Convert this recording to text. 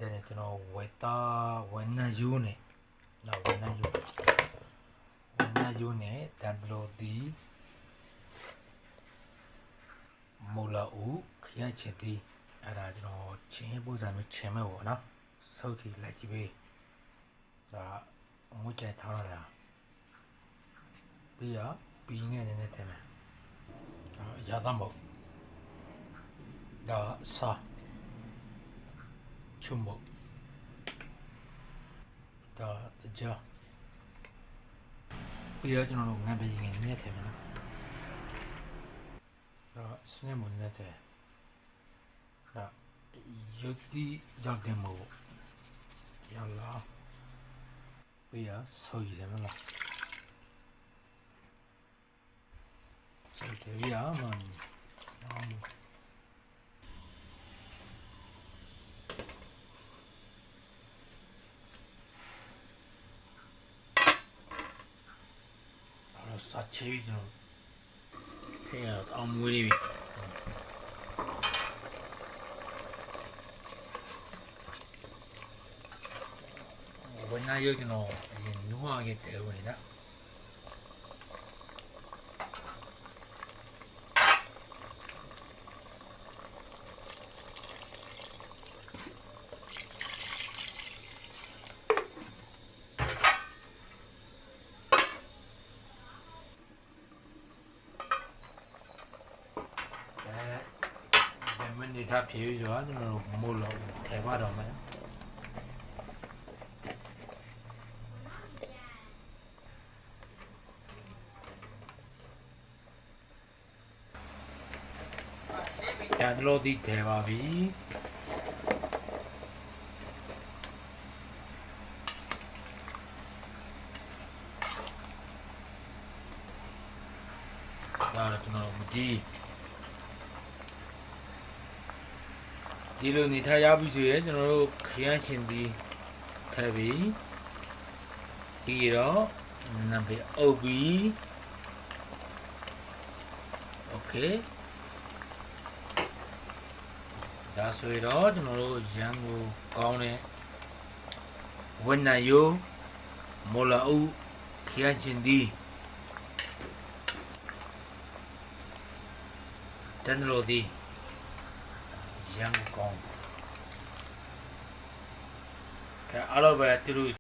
တဲ့ကျွန်တော်ဝက်သားဝက်နယူးနဲ့နော်ဝက်နယူးနဲ့တန်လိုဒီမိုလာဦးခရမ်းချင်ဒီအဲ့ဒါကျွန်တော်ချင်းပုံစံမျိုးချင်မဲ့ပေါ့နော်စုပ်ကြည့်လိုက်ကြည့်ပေးဒါငွေကြိုက်ထားရတာပြီးရပြီးငယ်နေနေတယ်မယ်ဒါရသမို့ဒါစာချုံမို့ဒါကြပြီးရကျွန်တော်တို့ငံပေးငယ်နေနေတယ်မယ်နော်ဒါစနေမနေတယ်ဒါရုပ်တိရောက်တယ်မို့ရလာပြီးရဆိုရတယ်မလားဆိုတယ်ရမန်စာချေးကျွန်တော်ဖေးရအောင်မွေးနေပြီဝင်းနာရုပ်ကျွန်တော်အရင်နူးရခဲ့တယ်ဝင်နေတာနေတာဖြေပြီးတော့ကျွန်တော်တို့မို့လို့ထဲပါတော့မယ်တန်လို့ဒီထဲပါပြီဒါတော့ကျွန်တော်မကြည့်ဒီလိုနေထားရပြီဆိုရင်ကျွန်တော်တို့ခရမ်းရှင်ဒီထည့်ပြီးပြီးတော့နံပါတ်အုပ်ပြီးโอเคဒါဆိုတော့ကျွန်တော်တို့ရန်ကိုကောင်းတဲ့ဝက်နယိုမောလာဦးခရမ်းရှင်ဒီတန်လို့ဒီရန်ကုန်ကဲအားလုံးပဲတူ